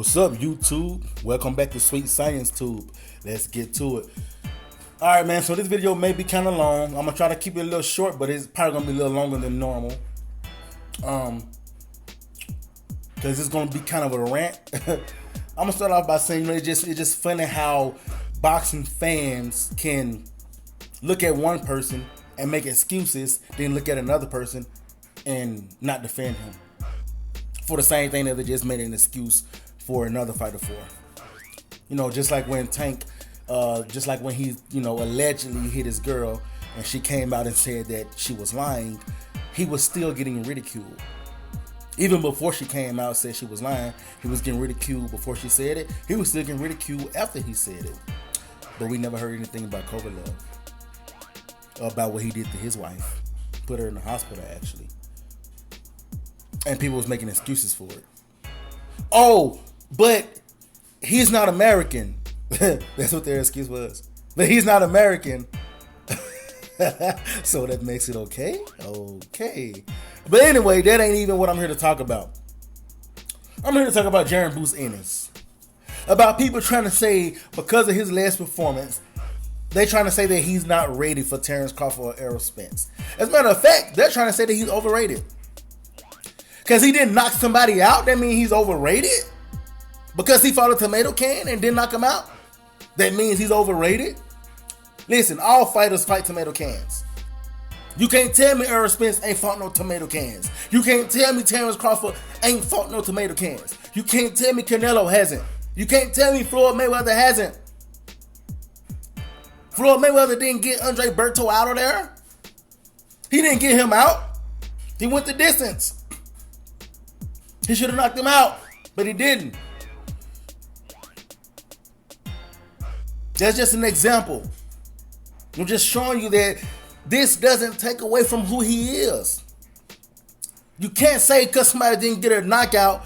What's up, YouTube? Welcome back to Sweet Science Tube. Let's get to it. Alright, man, so this video may be kind of long. I'm going to try to keep it a little short, but it's probably going to be a little longer than normal. Because it's going to be kind of a rant. I'm going to start off by saying, it's just funny how boxing fans can look at one person and make excuses, then look at another person and not defend him for the same thing that they just made an excuse for another fighter for. Just like when Tank, just like when he, allegedly hit his girl and she came out and said that she was lying, he was still getting ridiculed. Even before she came out and said she was lying, he was getting ridiculed before she said it. He was still getting ridiculed after he said it. But we never heard anything about Kovalev, about what he did to his wife. Put her in the hospital, actually. And people was making excuses for it. Oh, but he's not American. That's what their excuse was. But he's not American. So that makes it okay? Okay. But anyway, that ain't even what I'm here to talk about. I'm here to talk about Jaron Ennis. About people trying to say, because of his last performance, they trying to say that he's not ready for Terence Crawford or Errol Spence. As a matter of fact, they're trying to say that he's overrated. Because he didn't knock somebody out, that means he's overrated? Because he fought a tomato can and didn't knock him out, that means he's overrated? Listen, all fighters fight tomato cans. You can't tell me Errol Spence ain't fought no tomato cans. You can't tell me Terence Crawford ain't fought no tomato cans. You can't tell me Canelo hasn't. You can't tell me Floyd Mayweather hasn't. Floyd Mayweather didn't get Andre Berto out of there. He didn't get him out. He went the distance. He should have knocked him out, but he didn't. That's just an example. I'm just showing you that this doesn't take away from who he is. You can't say because somebody didn't get a knockout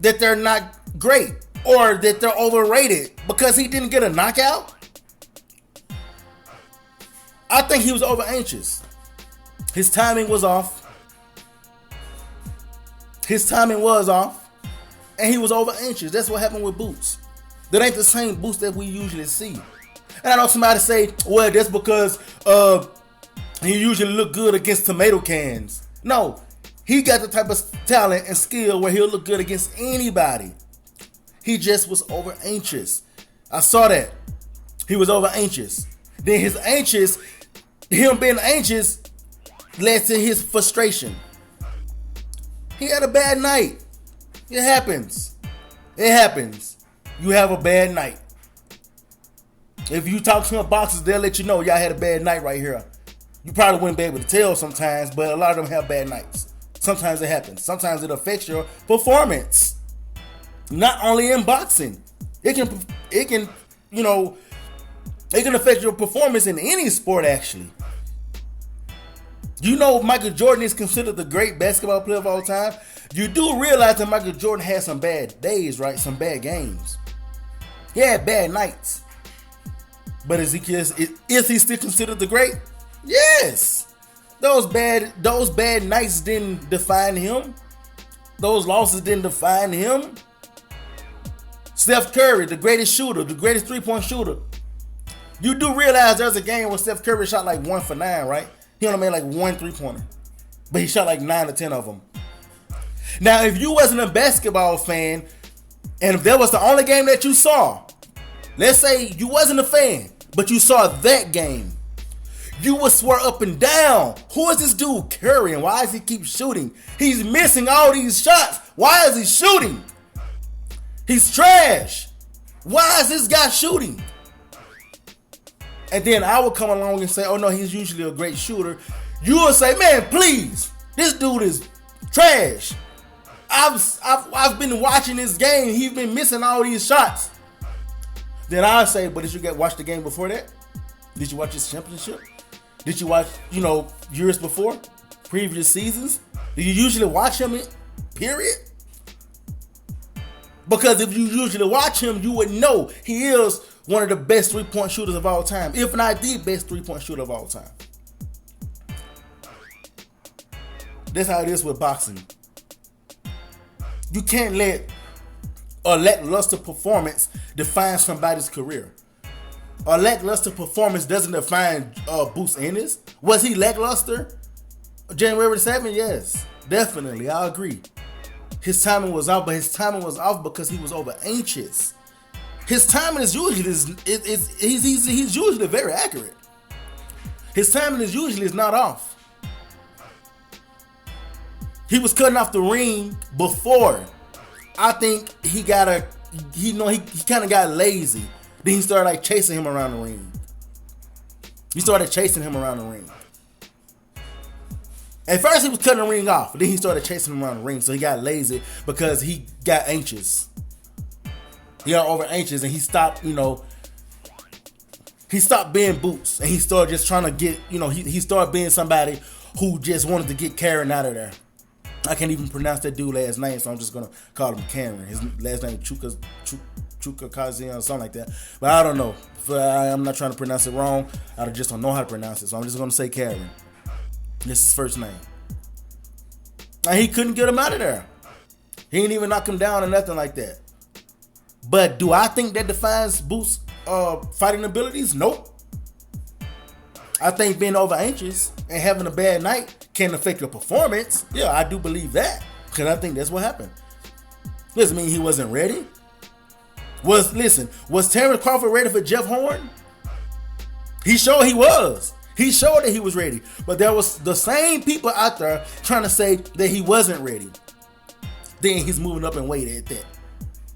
that they're not great or that they're overrated because he didn't get a knockout. I think he was over anxious. His timing was off. His timing was off, and he was over anxious. That's what happened with Boots. That ain't the same Boots that we usually see. And I know somebody say, well, that's because he usually look good against tomato cans. No, he got the type of talent and skill where he'll look good against anybody. He just was over anxious. I saw that. He was over anxious. Then him being anxious led to his frustration. He had a bad night. It happens. It happens. You have a bad night. If you talk to some boxers, they'll let you know y'all had a bad night right here. You probably wouldn't be able to tell sometimes, but a lot of them have bad nights. Sometimes it happens. Sometimes it affects your performance. Not only in boxing. It can affect your performance in any sport, actually. Michael Jordan is considered the great basketball player of all time. You do realize that Michael Jordan had some bad days, right? Some bad games. He had bad nights. But is he still considered the great? Yes. Those bad nights didn't define him. Those losses didn't define him. Steph Curry, the greatest shooter, the greatest three-point shooter. You do realize there's a game where Steph Curry shot like 1 for 9, right? He only made like 1 3-pointer. But he shot like 9 or 10 of them. Now, if you wasn't a basketball fan, and if that was the only game that you saw, let's say you wasn't a fan, but you saw that game, you would swear up and down, who is this dude Curry and why does he keep shooting? He's missing all these shots. Why is he shooting? He's trash. Why is this guy shooting? And then I would come along and say, oh no, he's usually a great shooter. You would say, man, please, this dude is trash. I've been watching this game. He's been missing all these shots. Then I say, but did you watch the game before that? Did you watch his championship? Did you watch, years before? Previous seasons? Do you usually watch him, period? Because if you usually watch him, you would know he is one of the best three-point shooters of all time, if not the best three-point shooter of all time. That's how it is with boxing. You can't let a lackluster performance defines somebody's career. A lackluster performance doesn't define Boots Ennis. Was he lackluster? January 7th, yes, definitely, I agree. His timing was off, but his timing was off because he was over anxious. His timing is usually he's usually very accurate. His timing is usually not off. He was cutting off the ring before. I think he kind of got lazy. Then he started like chasing him around the ring. He started chasing him around the ring. At first he was cutting the ring off, then he started chasing him around the ring. So he got lazy because he got anxious. He got over anxious and he stopped, he stopped being Boots and he started just trying to get, he started being somebody who just wanted to get Karen out of there. I can't even pronounce that dude's last name, so I'm just gonna call him Karen. His last name is Chukhadzhian or something like that. But I don't know. I'm not trying to pronounce it wrong. I just don't know how to pronounce it, so I'm just gonna say Karen. This is his first name. And he couldn't get him out of there. He didn't even knock him down or nothing like that. But do I think that defines Boots' fighting abilities? Nope. I think being over anxious and having a bad night can affect your performance. Yeah, I do believe that. Because I think that's what happened. Doesn't mean he wasn't ready. Was Terence Crawford ready for Jeff Horn? He showed he was. He showed that he was ready. But there was the same people out there trying to say that he wasn't ready. Then he's moving up in weight at that.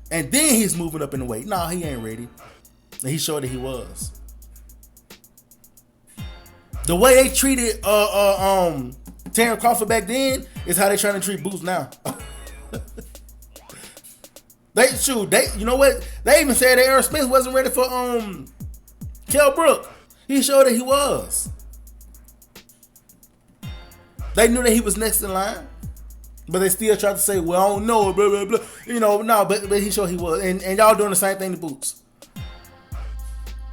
And then he's moving up in the weight. No, he ain't ready. And he showed that he was. The way they treated Terence Crawford back then is how they trying to treat Boots now. You know what? They even said that Errol Spence wasn't ready for Kell Brook. He showed that he was. They knew that he was next in line, but they still tried to say, "Well, I don't know," blah blah blah. No, but he showed he was, and y'all doing the same thing to Boots.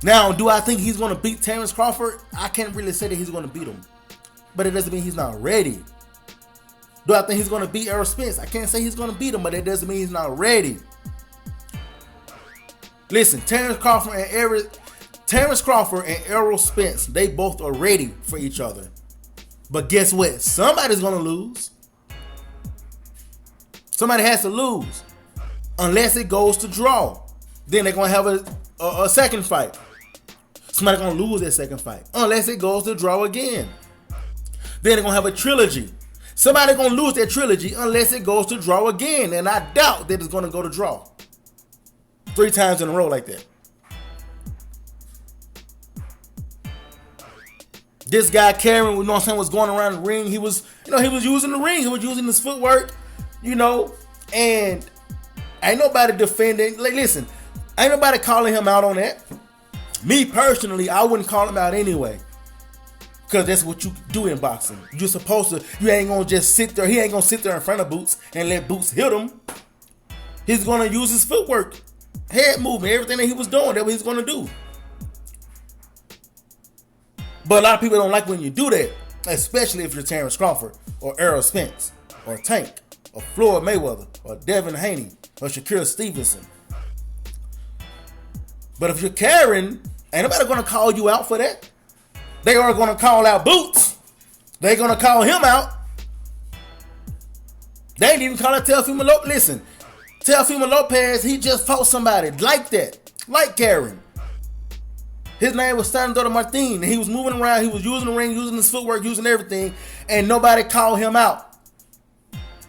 Now, do I think he's going to beat Terence Crawford? I can't really say that he's going to beat him, but it doesn't mean he's not ready. Do I think he's going to beat Errol Spence? I can't say he's going to beat him, but it doesn't mean he's not ready. Listen, Terence Crawford and Errol Spence, they both are ready for each other. But guess what? Somebody's going to lose. Somebody has to lose. Unless it goes to draw. Then they're going to have a second fight. Somebody's going to lose that second fight. Unless it goes to draw again. Then they're going to have a trilogy. Somebody's going to lose that trilogy unless it goes to draw again. And I doubt that it's going to go to draw 3 times in a row like that. This guy, Karen, was going around the ring. He was using the ring. He was using his footwork, and ain't nobody defending. Like, listen, ain't nobody calling him out on that. Me personally, I wouldn't call him out anyway. Because that's what you do in boxing. You're supposed to, you ain't going to just sit there. He ain't going to sit there in front of Boots and let Boots hit him. He's going to use his footwork, head movement, everything that he was doing. That's what he's going to do. But a lot of people don't like when you do that, especially if you're Terence Crawford or Errol Spence or Tank or Floyd Mayweather or Devin Haney or Shakur Stevenson. But if you're Karen, ain't nobody going to call you out for that. They are going to call out Boots. They're going to call him out. They ain't even calling Teofimo Lopez. Listen, Teofimo Lopez, he just fought somebody like that, like Karen. His name was Sandro Martin. He was moving around. He was using the ring, using his footwork, using everything, and nobody called him out.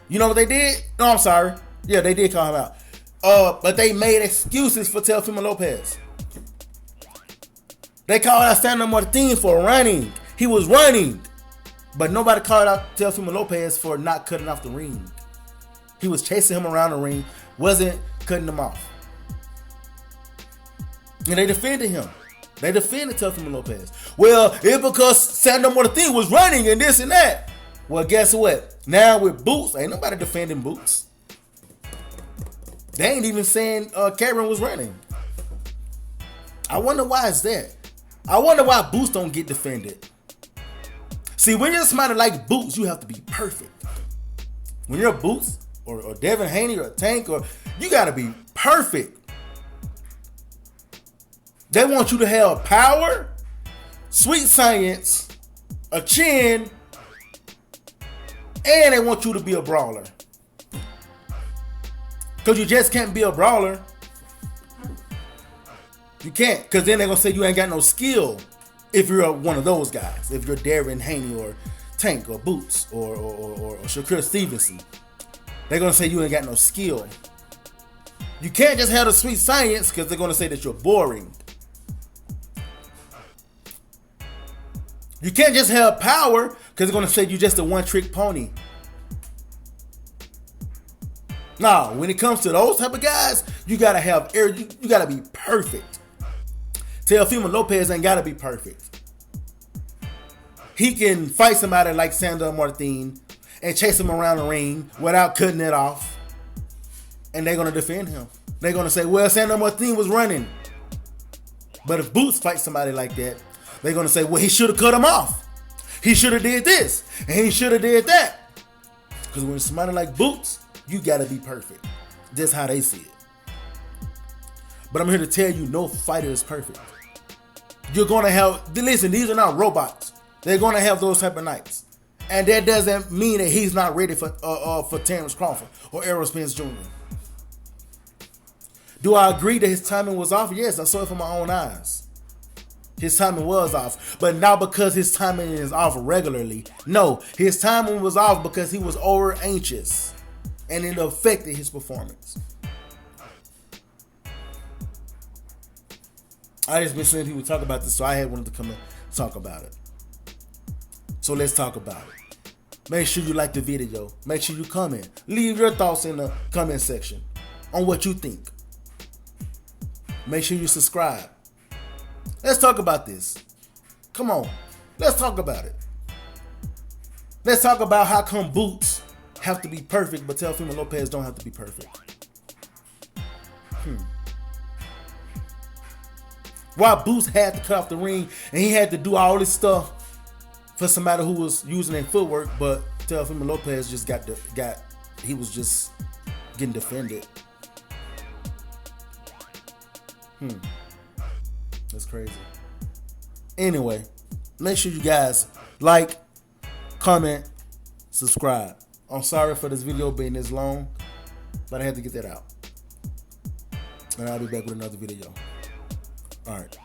You know what they did? No, I'm sorry. Yeah, they did call him out. But they made excuses for Teofimo Lopez. They called out Sandro Martin for running. He was running. But nobody called out Teofimo Lopez for not cutting off the ring. He was chasing him around the ring, wasn't cutting him off. And they defended him. They defended Teofimo Lopez. Well, it's because Sandro Martin was running and this and that. Well, guess what? Now with Boots, ain't nobody defending Boots. They ain't even saying Karen was running. I wonder why it's that. I wonder why Boots don't get defended. See, when you're somebody like Boots, you have to be perfect. When you're Boots or Devin Haney or Tank, or you got to be perfect. They want you to have power, sweet science, a chin, and they want you to be a brawler. Because you just can't be a brawler. You can't. Because then they're going to say you ain't got no skill if you're one of those guys. If you're Darren Haney or Tank or Boots or Shakur Stevenson. They're going to say you ain't got no skill. You can't just have the sweet science because they're going to say that you're boring. You can't just have power because they're going to say you're just a one-trick pony. Nah, when it comes to those type of guys, you gotta have you gotta be perfect. Teofimo Lopez ain't gotta be perfect. He can fight somebody like Sandor Martin and chase him around the ring without cutting it off. And they're gonna defend him. They're gonna say, well, Sandor Martin was running. But if Boots fights somebody like that, they're gonna say, well, he should have cut him off. He should have did this and he should have did that. Because when somebody like Boots, you gotta be perfect. That's how they see it. But I'm here to tell you, no fighter is perfect. You're gonna have, listen, these are not robots. They're gonna have those type of nights. And that doesn't mean that he's not ready for Terence Crawford or Errol Spence Jr. Do I agree that his timing was off? Yes, I saw it with my own eyes. His timing was off. But not because his timing is off regularly. No, his timing was off because he was over anxious. And it affected his performance. I just been saying people talk about this, so I had wanted to come and talk about it. So let's talk about it. Make sure you like the video. Make sure you comment. Leave your thoughts in the comment section on what you think. Make sure you subscribe. Let's talk about this. Come on. Let's talk about it. Let's talk about how come Boots have to be perfect, but Teofimo Lopez don't have to be perfect. Why Boots had to cut off the ring and he had to do all this stuff for somebody who was using their footwork, but Teofimo Lopez just he was just getting defended. That's crazy. Anyway, make sure you guys like, comment, subscribe. I'm sorry for this video being this long, but I had to get that out. And I'll be back with another video. All right.